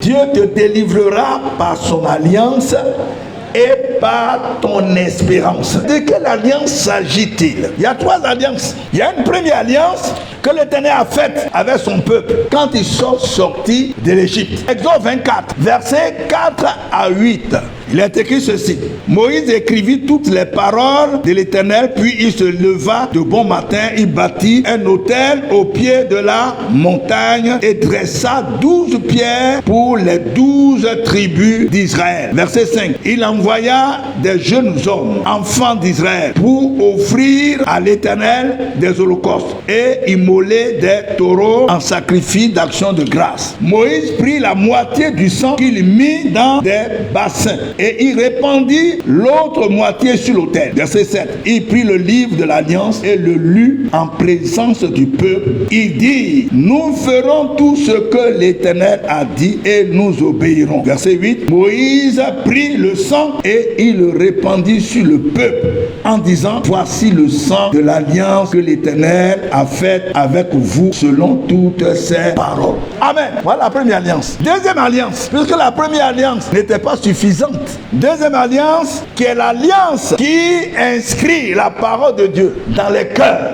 Dieu te délivrera par son alliance et par ton espérance. De quelle alliance s'agit-il? Il y a 3 alliances. Il y a une première alliance que l'Éternel a faite avec son peuple quand ils sont sortis de l'Égypte. Exode 24, versets 4 à 8. Il est écrit ceci. Moïse écrivit toutes les paroles de l'Éternel, puis il se leva de bon matin, il bâtit un autel au pied de la montagne et dressa 12 pierres pour les 12 tribus d'Israël. Verset 5. Il envoya des jeunes hommes, enfants d'Israël, pour offrir à l'Éternel des holocaustes et immoler des taureaux en sacrifice d'action de grâce. Moïse prit la moitié du sang qu'il mit dans des bassins et il répandit l'autre moitié sur l'autel. Verset 7. Il prit le livre de l'alliance et le lut en présence du peuple. Il dit, nous ferons tout ce que l'Éternel a dit et nous obéirons. Verset 8. Moïse prit le sang et il le répandit sur le peuple en disant, voici le sang de l'alliance que l'Éternel a faite avec vous selon toutes ses paroles. Amen. Voilà la première alliance. Deuxième alliance, puisque la première alliance n'était pas suffisante. Deuxième alliance, qui est l'alliance qui inscrit la parole de Dieu dans les cœurs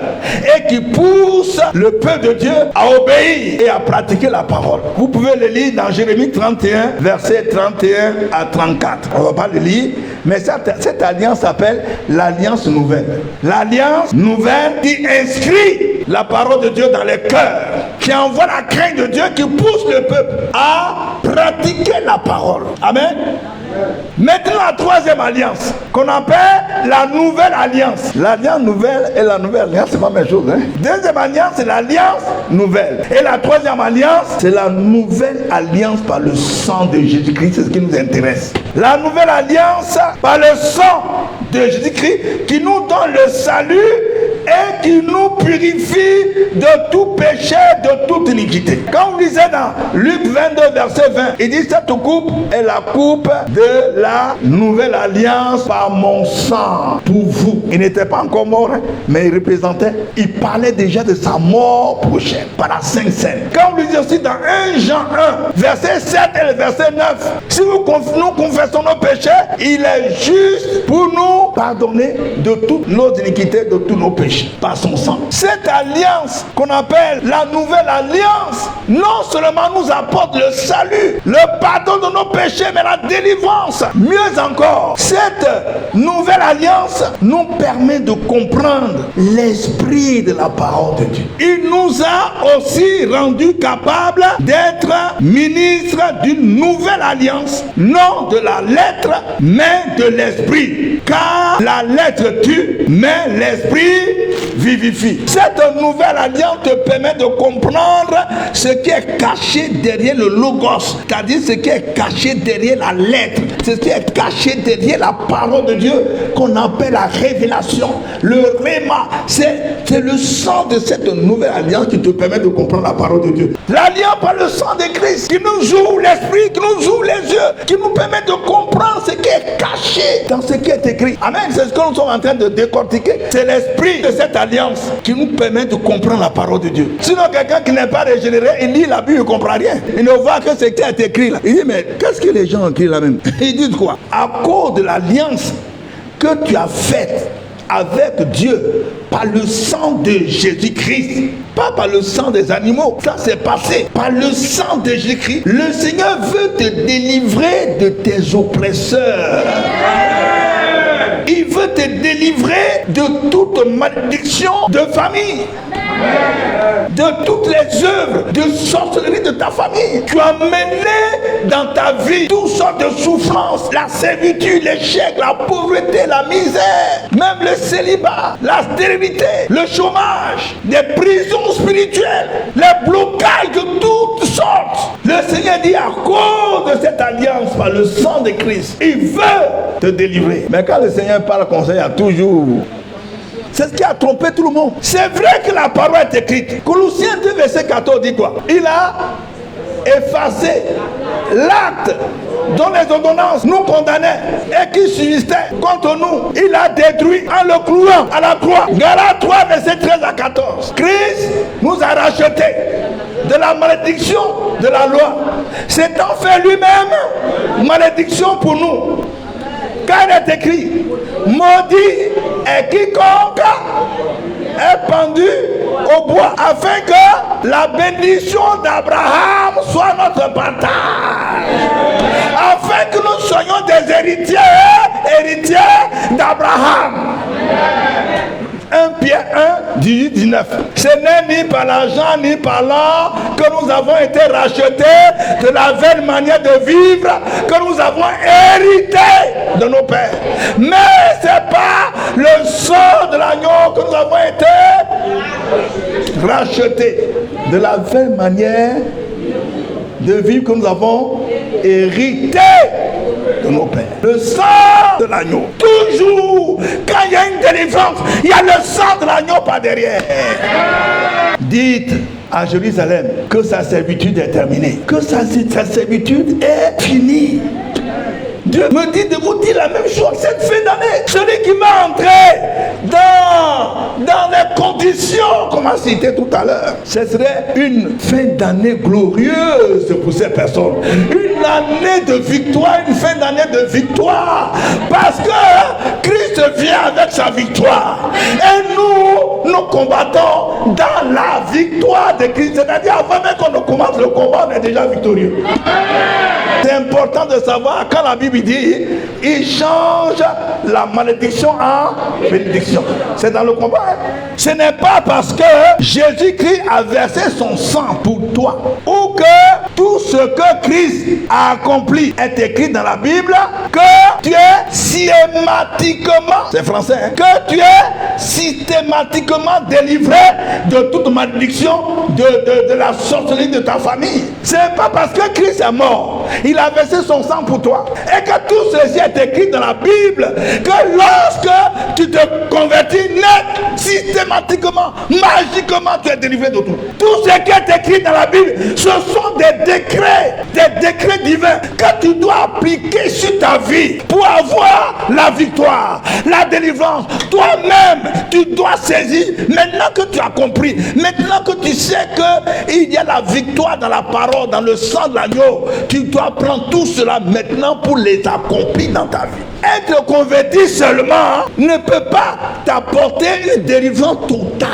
et qui pousse le peuple de Dieu à obéir et à pratiquer la parole. Vous pouvez le lire dans Jérémie 31, versets 31 à 34. On ne va pas le lire, mais cette alliance s'appelle l'alliance nouvelle. L'alliance nouvelle qui inscrit la parole de Dieu dans les cœurs, qui envoie la crainte de Dieu, qui pousse le peuple à pratiquer la parole. Amen. Maintenant, la troisième alliance, qu'on appelle la nouvelle alliance. L'alliance nouvelle et la nouvelle alliance, c'est pas la même chose. Deuxième alliance, c'est l'alliance nouvelle. Et la troisième alliance, c'est la nouvelle alliance par le sang de Jésus-Christ. C'est ce qui nous intéresse. La nouvelle alliance par le sang de Jésus-Christ qui nous donne le salut et qui nous purifie de tout péché, de toute iniquité. Quand vous lisez dans Luc 22, verset 20, il dit, cette coupe est la coupe de la nouvelle alliance par mon sang pour vous. Il n'était pas encore mort, mais il représentait, il parlait déjà de sa mort prochaine par la Sainte Seine. Quand vous lisez aussi dans 1 Jean 1, verset 7 et le verset 9, si nous confessons nos péchés, il est juste pour nous pardonner de toutes nos iniquités, de tous nos péchés par son sang. Cette alliance qu'on appelle la nouvelle alliance, non seulement nous apporte le salut, le pardon de nos péchés, mais la délivrance. Mieux encore, cette nouvelle alliance nous permet de comprendre l'esprit de la parole de Dieu. Il nous a aussi rendu capables d'être ministres d'une nouvelle alliance, non de la lettre, mais de l'esprit. Car la lettre tue, mais l'esprit vivifie. Cette nouvelle alliance te permet de comprendre ce qui est caché derrière le logos, c'est-à-dire ce qui est caché derrière la lettre, ce qui est caché derrière la parole de Dieu qu'on appelle la révélation, le réma. C'est le sang de cette nouvelle alliance qui te permet de comprendre la parole de Dieu. L'alliance par le sang de Christ qui nous ouvre l'esprit, qui nous ouvre les yeux, qui nous permet de comprendre ce qui est caché dans ce qui est écrit. Amen. C'est ce que nous sommes en train de décortiquer. C'est l'esprit de cette alliance qui nous permet de comprendre la parole de Dieu. Sinon, quelqu'un qui n'est pas régénéré, il lit la Bible, il ne comprend rien. Il ne voit que ce qui est écrit là. Il dit, mais qu'est-ce que les gens ont écrit là même? Ils disent quoi? À cause de l'alliance que tu as faite avec Dieu par le sang de Jésus-Christ, pas par le sang des animaux, ça c'est passé, par le sang de Jésus-Christ, le Seigneur veut te délivrer de tes oppresseurs. Il veut te délivrer de toute malédiction de famille, de toutes les œuvres de sorcellerie de ta famille. Tu as mené dans ta vie toutes sortes de souffrances, la servitude, l'échec, la pauvreté, la misère, même le célibat, la stérilité, le chômage, des prisons spirituelles, les blocages de toutes sortes. Le Seigneur dit, à cause de cette alliance par le sang de Christ, il veut te délivrer. Mais quand le Seigneur parle comme ça, il y a toujours... C'est ce qui a trompé tout le monde. C'est vrai que la parole est écrite. Colossiens 2, verset 14 dit quoi? Il a effacé l'acte dont les ordonnances nous condamnaient et qui subsistait contre nous. Il a détruit en le clouant à la croix. Galates 3, verset 13 à 14. Christ nous a rachetés de la malédiction de la loi, s'étant fait lui-même malédiction pour nous. Car il est écrit, maudit est quiconque est pendu au bois, afin que la bénédiction d'Abraham soit notre partage, afin que nous soyons des héritiers d'Abraham. 1 Pierre 1, 18, 19. Ce n'est ni par l'argent ni par l'or que nous avons été rachetés de la vaine manière de vivre que nous avons hérité de nos pères. Mais c'est par le sang de l'agneau que nous avons été rachetés de la vaine manière de vivre que nous avons hérité de nos pères. Le sang de l'agneau. Toujours, quand il y a une délivrance, il y a le sang de l'agneau par derrière. Dites à Jérusalem que sa servitude est terminée, que sa servitude est finie. Dieu me dit de vous dire la même chose cette fin d'année. Celui qui m'a entré dans les conditions, comme on citait tout à l'heure, ce serait une fin d'année glorieuse pour ces personnes. Une année de victoire, une fin d'année de victoire. Parce que Christ vient avec sa victoire. Et nous combattons dans la victoire de Christ. C'est-à-dire, avant même qu'on ne commence le combat, on est déjà victorieux. C'est important de savoir quand la Bible dit il change la malédiction en bénédiction. C'est dans le combat. Hein? Ce n'est pas parce que Jésus-Christ a versé son sang pour toi ou que tout ce que Christ a accompli est écrit dans la Bible que tu es systématiquement, c'est français, hein, que tu es systématiquement délivré de toute malédiction de la sorcellerie de ta famille. Ce n'est pas parce que Christ est mort, il a versé son sang pour toi et que tout ceci est écrit dans la Bible que lorsque tu te convertis net, systématiquement, magiquement, tu es délivré de tout. Tout ce qui est écrit dans la Bible, ce sont des décrets divins que tu dois appliquer sur ta vie pour avoir la victoire, la délivrance. Toi-même, tu dois saisir, maintenant que tu as compris, maintenant que tu sais qu'il y a la victoire dans la parole, dans le sang de l'agneau, tu dois prendre tout cela maintenant pour les accomplir dans ta vie. Être converti seulement ne peut pas t'apporter une délivrance totale.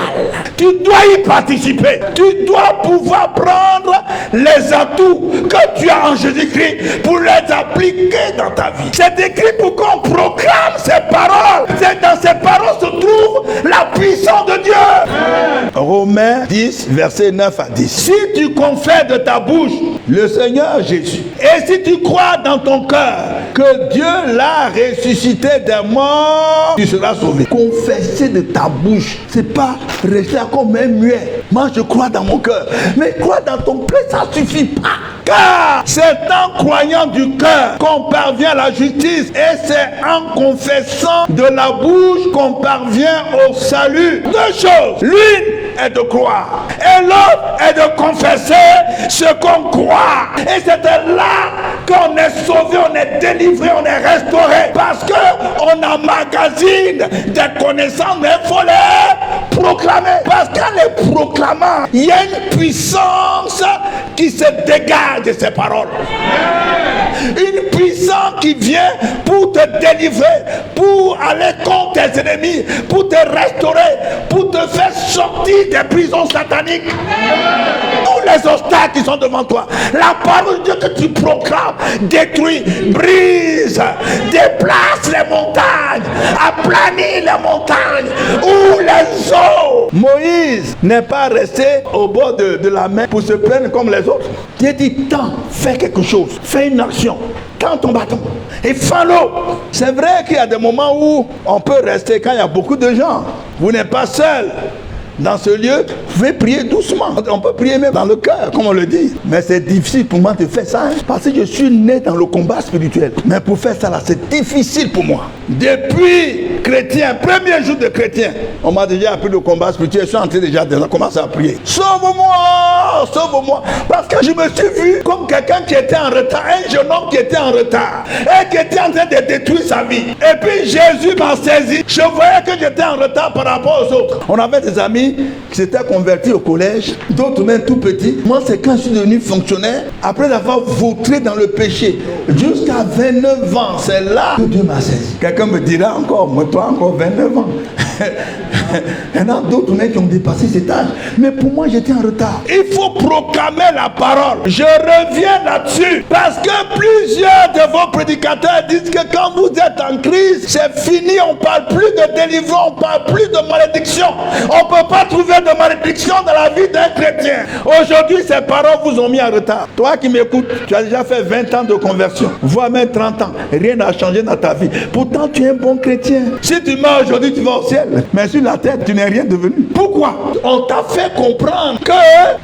Tu dois y participer. Tu dois pouvoir prendre les atouts que tu as en Jésus-Christ pour les appliquer dans ta vie. C'est écrit pour qu'on proclame ces paroles. C'est dans ces paroles se trouve la puissance de Dieu. Romains 10, versets 9 à 10. Si tu confesses de ta bouche le Seigneur Jésus, et si tu crois dans ton cœur que Dieu l'a ressuscité des morts, tu seras sauvé. Confesser de ta bouche, c'est pas rester comme un muet. Moi je crois dans mon cœur, mais croire dans ton cœur, ça suffit pas. Car c'est en croyant du cœur qu'on parvient à la justice, et c'est en confessant de la bouche qu'on parvient au salut. Deux choses. L'une est de croire et l'autre est de confesser ce qu'on croit. Et c'est là qu'on est sauvé, on est délivré, on est restauré, parce qu'on emmagasine des connaissances, mais il faut les proclamer. Parce qu'en les proclamant, il y a une puissance qui se dégage de ces paroles. Une puissance qui vient pour te délivrer, pour aller contre tes ennemis, pour te restaurer, pour te faire sortir des prisons sataniques. Tous les obstacles qui sont devant toi, la parole de Dieu que tu proclames détruit, brise, déplace les montagnes, aplanit les montagnes ou les eaux. Moïse n'est pas resté au bord de la mer pour se plaindre comme les autres. Dieu dit, tant, fais quelque chose, fais une action. Tends ton bâton et fais l'eau. C'est vrai qu'il y a des moments où on peut rester quand il y a beaucoup de gens. Vous n'êtes pas seul. Dans ce lieu, vous pouvez prier doucement. On peut prier même dans le cœur, comme on le dit. Mais c'est difficile pour moi de faire ça, hein, parce que je suis né dans le combat spirituel. Mais pour faire ça là, c'est difficile pour moi. Depuis chrétien, premier jour de chrétien, on m'a déjà appris le combat spirituel, je suis en train déjà de commencer à prier. Sauve-moi, sauve-moi. Parce que je me suis vu comme quelqu'un qui était en retard, un jeune homme qui était en retard, et qui était en train de détruire sa vie. Et puis Jésus m'a saisi. Je voyais que j'étais en retard par rapport aux autres. On avait des amis qui s'étaient convertis au collège, d'autres même tout petits. Moi, c'est quand je suis devenu fonctionnaire, après avoir vautré dans le péché, jusqu'à 29 ans, c'est là que Dieu m'a saisi. Quelqu'un me dira encore, moi, toi encore 29 ans. Il y en a d'autres qui ont dépassé cet âge. Mais pour moi, j'étais en retard. Il faut proclamer la parole. Je reviens là-dessus. Parce que plusieurs de vos prédicateurs disent que quand vous êtes en crise, c'est fini. On ne parle plus de délivrance. On ne parle plus de malédiction. On ne peut pas trouver de malédiction dans la vie d'un chrétien. Aujourd'hui, ces paroles vous ont mis en retard. Toi qui m'écoutes, tu as déjà fait 20 ans de conversion, voire même 30 ans. Rien n'a changé dans ta vie. Pourtant, tu es un bon chrétien. Si tu meurs aujourd'hui, tu vas au ciel. Mais sur la tête, tu n'es rien devenu. Pourquoi? On t'a fait comprendre que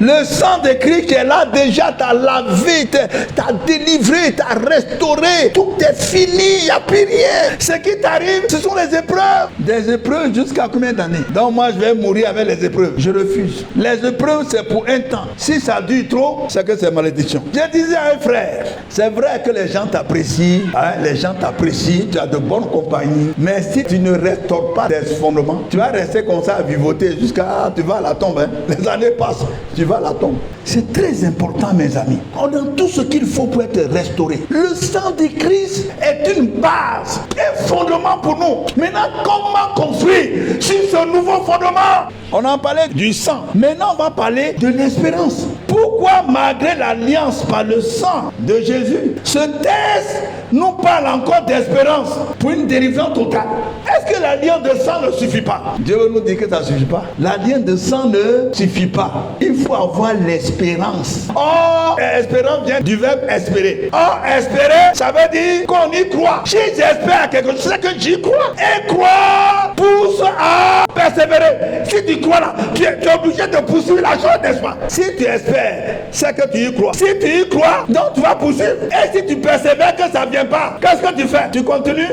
le sang de Christ est là déjà, t'a lavé, t'a délivré, t'a restauré. Tout est fini, il n'y a plus rien. Ce qui t'arrive, ce sont les épreuves. Des épreuves jusqu'à combien d'années? Donc moi, je vais mourir avec les épreuves. Je refuse. Les épreuves, c'est pour un temps. Si ça dure trop, c'est que c'est malédiction. Je disais à un frère, c'est vrai que les gens t'apprécient, hein, les gens t'apprécient, tu as de bonnes compagnies, mais si tu ne restaures pas tes fondements, tu vas rester comme ça à vivoter jusqu'à tu vas à la tombe. Hein. Les années passent, tu vas à la tombe. C'est très important, mes amis. On a tout ce qu'il faut pour être restauré. Le sang de Christ est une base, un fondement pour nous. Maintenant, comment construire sur ce nouveau fondement? On en parlait du sang. Maintenant, on va parler de l'espérance. Pourquoi, malgré l'alliance par le sang de Jésus, ce texte nous parle encore d'espérance pour une délivrance totale? Est-ce que l'alliance de sang ne suffit pas? Dieu nous dit que ça ne suffit pas. L'alliance de sang ne suffit pas. Il faut avoir l'espérance. Oh, espérance vient du verbe espérer. Oh, espérer, ça veut dire qu'on y croit. Si j'espère à quelque chose, c'est que j'y crois. Et croire pousse à persévérer. Si tu crois là, tu es obligé de poursuivre la chose, n'est-ce pas? Si tu espères, c'est que tu y crois. Si tu y crois, donc tu vas poursuivre. Et si tu persévères que ça ne vient pas, qu'est-ce que tu fais? Tu continues?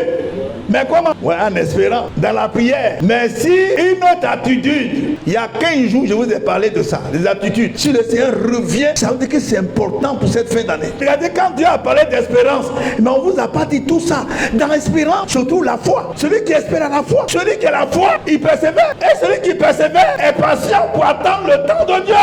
Mais comment? Ouais, en espérant, dans la prière. Mais si une autre attitude, il y a 15 jours, je vous ai parlé de ça, des attitudes. Si le Seigneur revient, ça veut dire que c'est important pour cette fin d'année. Regardez, quand Dieu a parlé d'espérance, mais on ne vous a pas dit tout ça. Dans l'espérance, surtout la foi. Celui qui espère à la foi, celui qui a la foi, il persévère. Et celui qui persévère est patient pour attendre le temps de Dieu.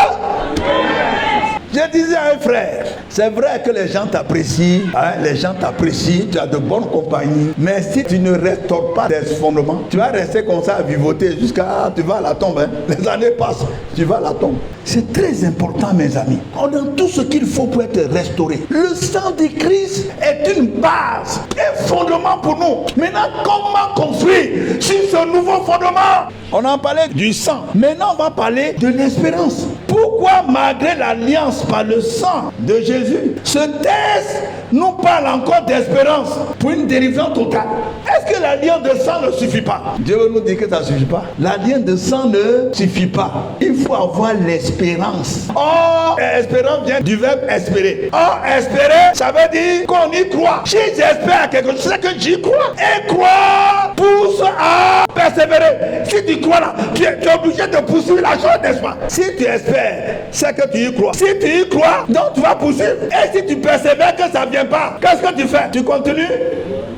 Je disais à un frère, c'est vrai que les gens t'apprécient, hein, les gens t'apprécient, tu as de bonnes compagnies, mais si tu ne restaures pas tes fondements, tu vas rester comme ça à vivoter jusqu'à tu vas à la tombe. Hein. Les années passent, tu vas à la tombe. C'est très important, mes amis. On a tout ce qu'il faut pour être restauré. Le sang de Christ est une base, un fondement pour nous. Maintenant, comment construire sur ce nouveau fondement? On en parlait du sang. Maintenant, on va parler de l'espérance. Pourquoi, malgré l'alliance par le sang de Jésus, ce texte nous parle encore d'espérance pour une délivrance totale? Est-ce que l'alliance de sang ne suffit pas? Dieu nous dit que ça ne suffit pas. L'alliance de sang ne suffit pas. Il faut avoir l'espérance. Oh, espérance vient du verbe espérer. Oh, espérer, ça veut dire qu'on y croit. Si j'espère à quelque chose, c'est que j'y crois. Et croire pousse à persévérer. Si tu crois là, tu es obligé de poursuivre la chose, n'est-ce pas? Si tu espères, c'est que tu y crois. Si tu y crois, donc tu vas poursuivre. Et si tu persévères que ça ne vient pas, qu'est-ce que tu fais? Tu continues?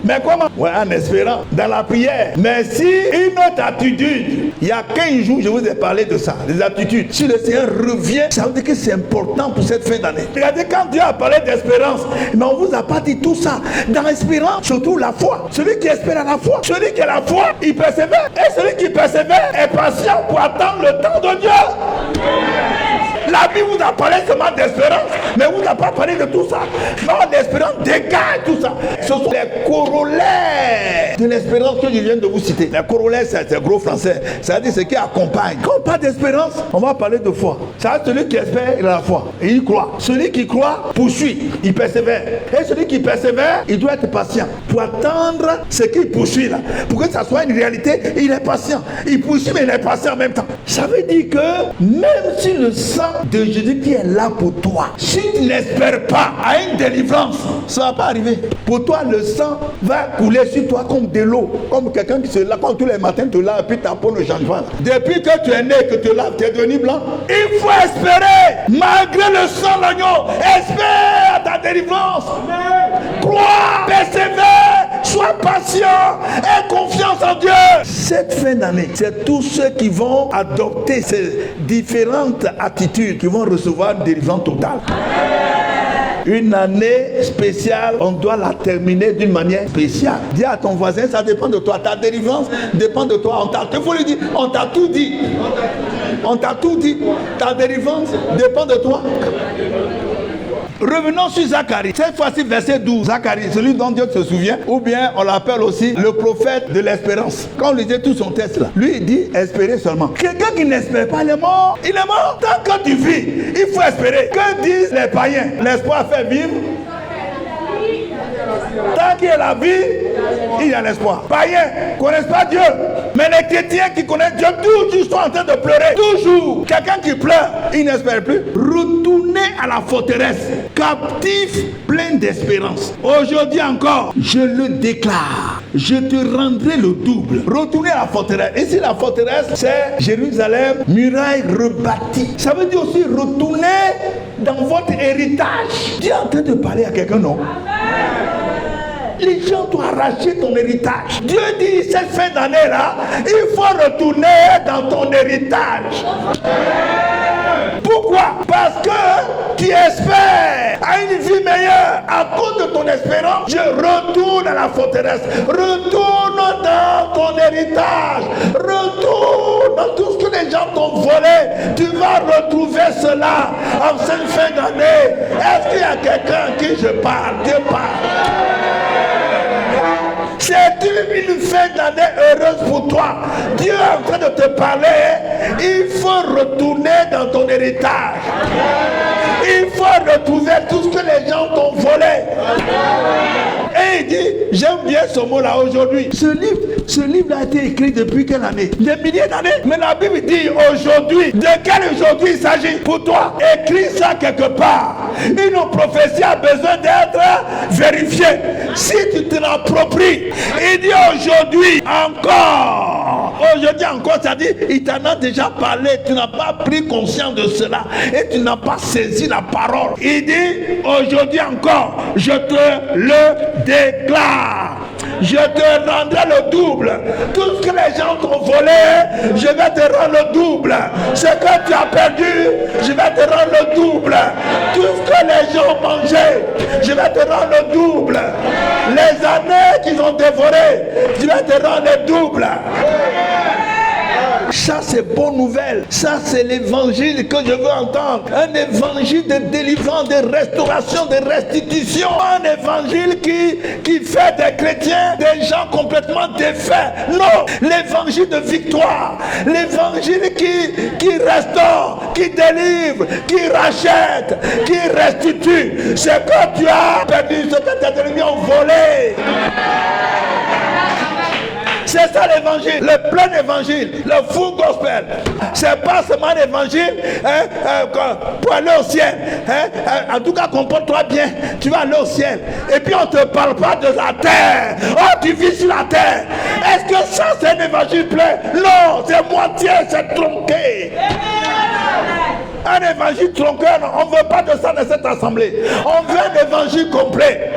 Mais comment? Ouais, en espérant, dans la prière. Mais si une autre attitude, il y a 15 jours, je vous ai parlé de ça, des attitudes. Si le Seigneur revient, ça veut dire que c'est important pour cette fin d'année. Regardez, quand Dieu a parlé d'espérance, mais on ne vous a pas dit tout ça. Dans l'espérance, surtout la foi. Celui qui espère à la foi, celui qui a la foi, il persévère. Et celui qui persévère est patient pour attendre le temps de Dieu. La Bible vous a parlé seulement d'espérance, mais vous n'a pas parlé de tout ça. Non, l'espérance dégage tout ça. Ce sont les corollaires de l'espérance que je viens de vous citer. Les corollaires, c'est gros français. Ça veut dire ce qui accompagne. Quand on parle d'espérance, on va parler de foi. Ça veut dire celui qui espère, il a la foi. Et il croit. Celui qui croit poursuit, il persévère. Et celui qui persévère, il doit être patient pour attendre ce qu'il poursuit là. Pour que ça soit une réalité, il est patient. Il poursuit, mais il est patient en même temps. Ça veut dire que même si le sang de Jésus qui est là pour toi. Si tu n'espères pas à une délivrance, ça ne va pas arriver. Pour toi, le sang va couler sur toi comme de l'eau. Comme quelqu'un qui se lave, quand tous les matins te lave, puis ta peau ne change pas. Depuis que tu es né, que tu te laves, tu es devenu blanc. Il faut espérer, malgré le sang de l'agneau. Espère à ta délivrance. Crois, persévère, sois patient, aie confiance en Dieu. Cette fin d'année, c'est tous ceux qui vont adopter ces différentes attitudes qui vont recevoir une délivrance totale. Une année spéciale, on doit la terminer d'une manière spéciale. Dis à ton voisin, ça dépend de toi. Ta délivrance dépend de toi. Il faut lui dire, on t'a tout dit. On t'a tout dit. Ta délivrance dépend de toi. Revenons sur Zacharie. Cette fois-ci, verset 12. Zacharie, celui dont Dieu se souvient, ou bien on l'appelle aussi le prophète de l'espérance. Quand on lisait tout son texte là, lui il dit espérer seulement. Quelqu'un qui n'espère pas, il est mort. Il est mort. Tant que tu vis, il faut espérer. Que disent les païens? L'espoir fait vivre. Tant qu'il y a la vie, il y a l'espoir. Païens ne connaissent pas Dieu. Mais les chrétiens qui connaissent Dieu, toujours sont en train de pleurer. Toujours. Quelqu'un qui pleure, il n'espère plus. Retournez à la forteresse, captif, plein d'espérance. Aujourd'hui encore, je le déclare. Je te rendrai le double. Retournez à la forteresse. Ici, la forteresse, c'est Jérusalem, muraille rebâtie. Ça veut dire aussi retourner dans votre héritage. Dieu est en train de parler à quelqu'un, non? Les gens t'ont arraché ton héritage. Dieu dit, cette fin d'année-là, il faut retourner dans ton héritage. Pourquoi? Parce que tu espères à une vie meilleure. À cause de ton espérance, je retourne à la forteresse. Retourne dans ton héritage. Retourne dans tout ce que les gens t'ont volé. Tu vas retrouver cela en cette fin d'année. Est-ce qu'il y a quelqu'un à qui je parle? Dieu parle. C'est une fin d'année heureuse pour toi. Dieu est en train de te parler. Il faut retourner dans ton héritage. Il faut retrouver tout ce que les gens t'ont volé. Et il dit, j'aime bien ce mot-là aujourd'hui. Ce livre a été écrit depuis quelle année? Des milliers d'années. Mais la Bible dit aujourd'hui. De quel aujourd'hui il s'agit pour toi? Écris ça quelque part. Une prophétie a besoin d'être vérifiée. Si tu te l'appropries, il dit aujourd'hui encore. Aujourd'hui encore, ça dit, il t'en a déjà parlé. Tu n'as pas pris conscience de cela. Et tu n'as pas saisi la parole. Il dit, aujourd'hui encore, je te le déclare. Je te rendrai le double. Tout ce que les gens t'ont volé, je vais te rendre le double. Ce que tu as perdu, je vais te rendre le double. Tout ce que les gens ont mangé, je vais te rendre le double. Les années qu'ils ont dévorées, je vais te rendre le double. Ça c'est bonne nouvelle. Ça c'est l'évangile que je veux entendre. Un évangile de délivrance, de restauration, de restitution. Un évangile qui fait des chrétiens des gens complètement défaits. Non, l'évangile de victoire. L'évangile qui restaure, qui délivre, qui rachète, qui restitue. Ce que tu as perdu, ce que tes ennemis ont volé. C'est ça l'évangile, le plein évangile, le full gospel. C'est pas seulement l'évangile pour aller au ciel. En tout cas, comporte-toi bien, tu vas aller au ciel. Et puis on ne te parle pas de la terre. Oh, tu vis sur la terre. Est-ce que ça c'est un évangile plein? Non, c'est moitié, c'est tronqué. Un évangile tronqué, on ne veut pas de ça dans cette assemblée. On veut un évangile complet.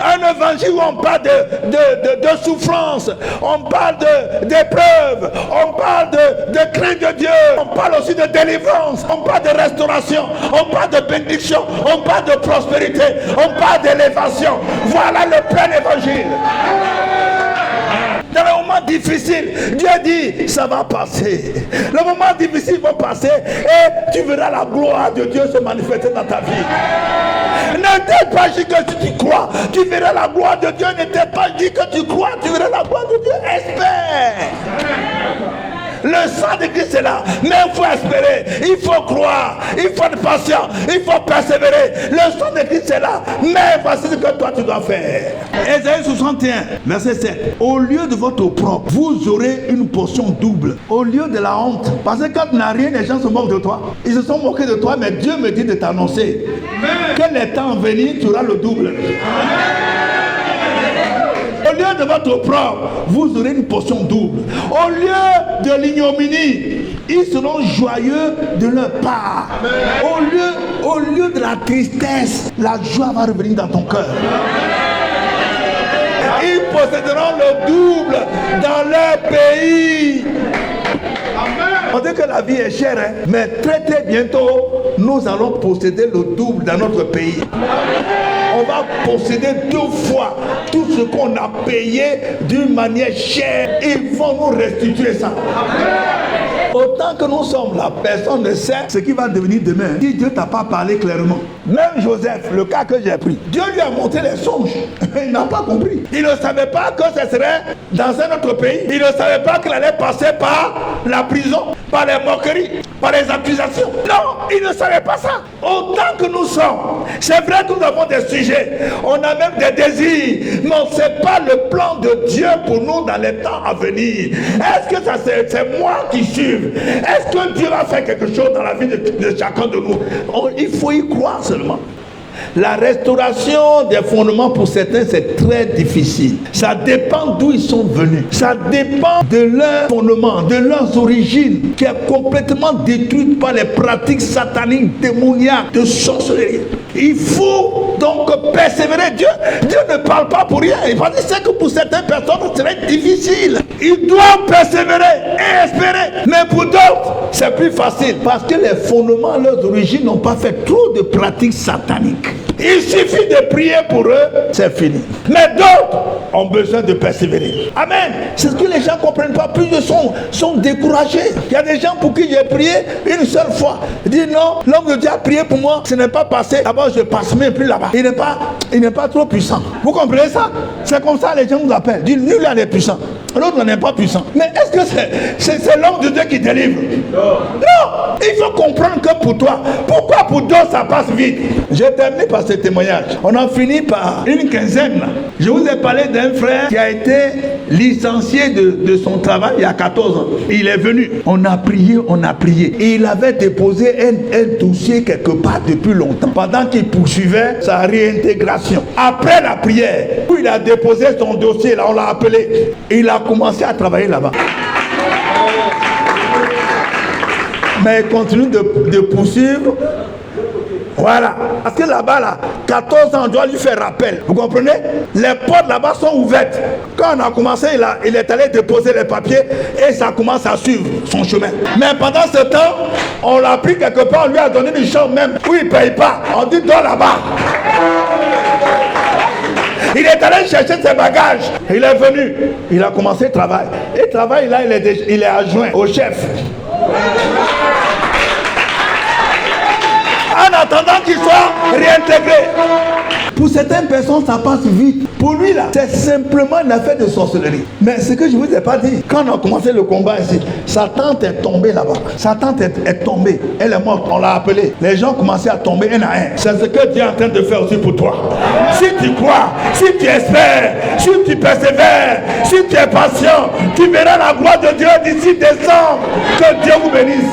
Un évangile où on parle de souffrance, on parle d'épreuve, on parle de crainte de Dieu, on parle aussi de délivrance, on parle de restauration, on parle de bénédiction, on parle de prospérité, on parle d'élévation. Voilà le plein évangile. Dans les moments difficiles, Dieu dit, ça va passer. Les moments difficiles vont passer et tu verras la gloire de Dieu se manifester dans ta vie. Ne t'ai pas dit que si tu crois, tu verras la gloire de Dieu. Ne t'ai pas dit que tu crois, tu verras la gloire de Dieu. Espère. Le sang de Christ est là. Mais il faut espérer, il faut croire, il faut être patient, il faut persévérer. Le sang de Christ est là. Mais voici ce que toi tu dois faire. Ésaïe 61, verset 7. Au lieu de votre opprobre, vous aurez une portion double. Au lieu de la honte. Parce que quand tu n'as rien, les gens se moquent de toi. Ils se sont moqués de toi, mais Dieu me dit de t'annoncer que les temps à venir, tu auras le double. Au lieu de votre opprobre, vous aurez une portion double. Au lieu de l'ignominie, ils seront joyeux de leur part. Au lieu de la tristesse, la joie va revenir dans ton cœur. Ils posséderont le double dans leur pays. On dit que la vie est chère, hein? Mais très très bientôt, nous allons posséder le double dans notre pays. On va posséder 2 fois tout ce qu'on a payé d'une manière chère. Ils vont nous restituer ça. Autant que nous sommes là, personne ne sait ce qui va devenir demain. Si Dieu t'a pas parlé clairement. Même Joseph, le cas que j'ai pris, Dieu lui a montré les songes. Il n'a pas compris. Il ne savait pas que ce serait dans un autre pays. Il ne savait pas qu'il allait passer par la prison, par les moqueries, par les accusations. Non, il ne savait pas ça. Autant que nous sommes, c'est vrai que nous avons des sujets, on a même des désirs, mais on ne sait pas le plan de Dieu pour nous dans les temps à venir. Est-ce que ça c'est moi qui suis? Est-ce que Dieu va faire quelque chose dans la vie de chacun de nous? Il faut y croire seulement. La restauration des fondements pour certains c'est très difficile. Ça dépend d'où ils sont venus. Ça dépend de leurs fondements, de leurs origines, qui est complètement détruite par les pratiques sataniques, démoniaques, de sorcellerie. Il faut donc persévérer. Dieu ne parle pas pour rien. Il sait que pour certaines personnes c'est très difficile. Ils doivent persévérer et espérer. Mais pour d'autres, c'est plus facile. Parce que les fondements, leurs origines n'ont pas fait trop de pratiques sataniques. Il suffit de prier pour eux, c'est fini. Mais d'autres ont besoin de persévérer. Amen. C'est ce que les gens ne comprennent pas. Plus ils sont découragés. Il y a des gens pour qui j'ai prié une seule fois. Ils disent non, l'homme de Dieu a prié pour moi, ce n'est pas passé. D'abord, je ne passe même plus là-bas. Il n'est pas trop puissant. Vous comprenez ça? C'est comme ça les gens nous appellent. Ils disent, lui, là, il est puissant. L'autre n'est pas puissant. Mais est-ce que c'est l'homme de Dieu qui délivre? Non. Il faut comprendre que pour toi, pourquoi pour d'autres ça passe vite? J'ai terminé par ce témoignage. On a fini par une quinzaine là. Je vous ai parlé d'un frère qui a été licencié de son travail il y a 14 ans. Il est venu. On a prié. Et il avait déposé un dossier quelque part depuis longtemps. Pendant qu'il poursuivait sa réintégration. Après la prière, où il a déposé son dossier là, on l'a appelé. Il a commencé à travailler là-bas. Mais il continue de poursuivre. Voilà. Parce que là-bas, là, 14 ans, on doit lui faire rappel. Vous comprenez? Les portes là-bas sont ouvertes. Quand on a commencé, il est allé déposer les papiers et ça commence à suivre son chemin. Mais pendant ce temps, on l'a pris quelque part, on lui a donné une chambre même où il ne paye pas. On dit, dors là-bas. Il est allé chercher ses bagages. Il est venu. Il a commencé le travail. Et le travail, là, il est adjoint au chef. En attendant qu'il soit réintégré. Pour certaines personnes, ça passe vite. Pour lui, là, c'est simplement une affaire de sorcellerie. Mais ce que je ne vous ai pas dit, quand on a commencé le combat ici, sa tante est tombée là-bas. Sa tante est tombée. Elle est morte. On l'a appelée. Les gens commençaient à tomber un à un. C'est ce que Dieu est en train de faire aussi pour toi. Si tu crois, si tu espères, si tu persévères, si tu es patient, tu verras la gloire de Dieu d'ici décembre. Que Dieu vous bénisse.